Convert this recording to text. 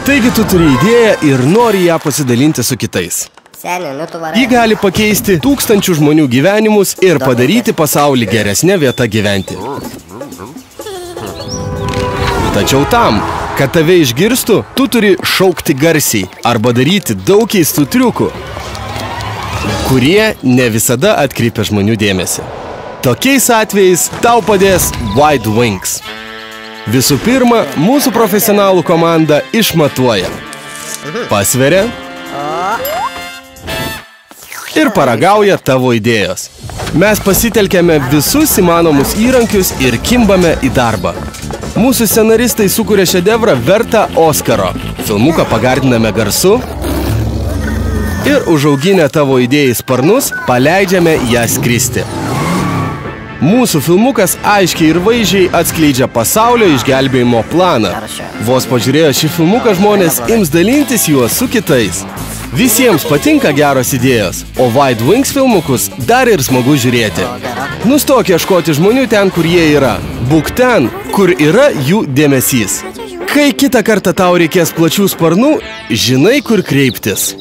Taigi tu turi idėją ir nori ją pasidalinti su kitais. Ji gali pakeisti tūkstančių žmonių gyvenimus ir padaryti pasaulį geresnę vietą gyventi. Tačiau tam, kad tave išgirstų, tu turi šaukti garsiai arba daryti daug keistų triukų, kurie ne visada atkreipia žmonių dėmesį. Tokiais atvejais tau padės Wide Wings. Visų pirma, mūsų profesionalų komanda išmatuoja, pasveria ir paragauja tavo idėjos. Mes pasitelkėme visus įmanomus įrankius ir kimbame į darbą. Mūsų scenaristai sukuria šedevrą vertą Oskaro. Filmuką pagardiname garsu ir užauginę tavo idėjai sparnus paleidžiame ją skristi. Mūsų filmukas aiškiai ir vaizdžiai atskleidžia pasaulio išgelbėjimo planą. Vos pažiūrėjo šį filmuką, žmonės ims dalintis juos su kitais. Visiems patinka geros idėjos, o Wide Wings filmukus dar ir smagu žiūrėti. Nustok ieškoti žmonių ten, kur jie yra. Būk ten, kur yra jų dėmesys. Kai kitą kartą tau reikės plačių sparnų, žinai, kur kreiptis.